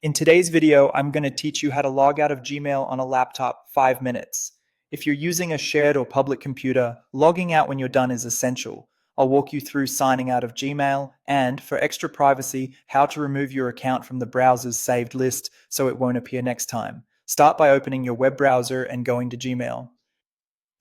In today's video, I'm going to teach you how to log out of Gmail on a laptop 5 minutes. If you're using a shared or public computer, logging out when you're done is essential. I'll walk you through signing out of Gmail and, for extra privacy, how to remove your account from the browser's saved list so it won't appear next time. Start by opening your web browser and going to Gmail.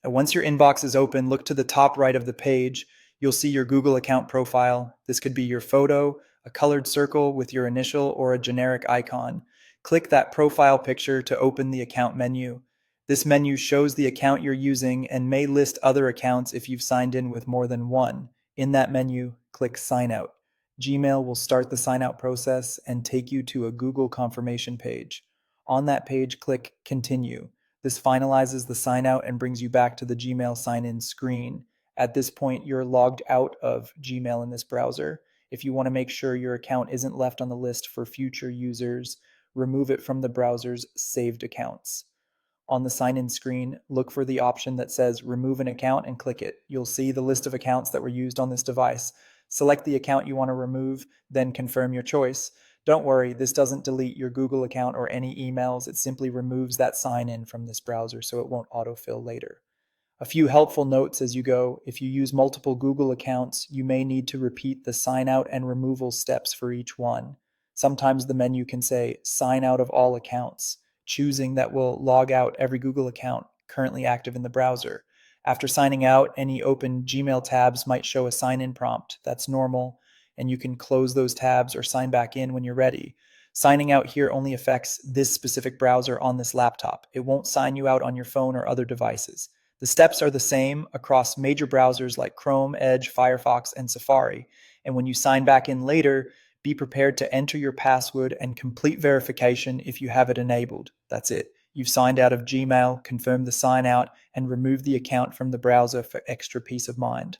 Once your inbox is open, look to the top right of the page. You'll see your Google account profile. This could be your photo, a colored circle with your initial, or a generic icon. Click that profile picture to open the account menu. This menu shows the account you're using and may list other accounts if you've signed in with more than one. In that menu, click Sign Out. Gmail will start the sign out process and take you to a Google confirmation page. On that page, click Continue. This finalizes the sign out and brings you back to the Gmail sign in screen. At this point, you're logged out of Gmail in this browser. If you want to make sure your account isn't left on the list for future users, remove it from the browser's saved accounts. On the sign in screen, look for the option that says Remove an account and click it. You'll see the list of accounts that were used on this device. Select the account you want to remove, then confirm your choice. Don't worry, this doesn't delete your Google account or any emails. It simply removes that sign in from this browser so it won't autofill later. A few helpful notes as you go. If you use multiple Google accounts, you may need to repeat the sign out and removal steps for each one. Sometimes the menu can say sign out of all accounts, choosing that will log out every Google account currently active in the browser. After signing out, any open Gmail tabs might show a sign in prompt. That's normal, and you can close those tabs or sign back in when you're ready. Signing out here only affects this specific browser on this laptop. It won't sign you out on your phone or other devices. The steps are the same across major browsers like Chrome, Edge, Firefox, and Safari. And when you sign back in later, be prepared to enter your password and complete verification if you have it enabled. That's it. You've signed out of Gmail, confirmed the sign out, and removed the account from the browser for extra peace of mind.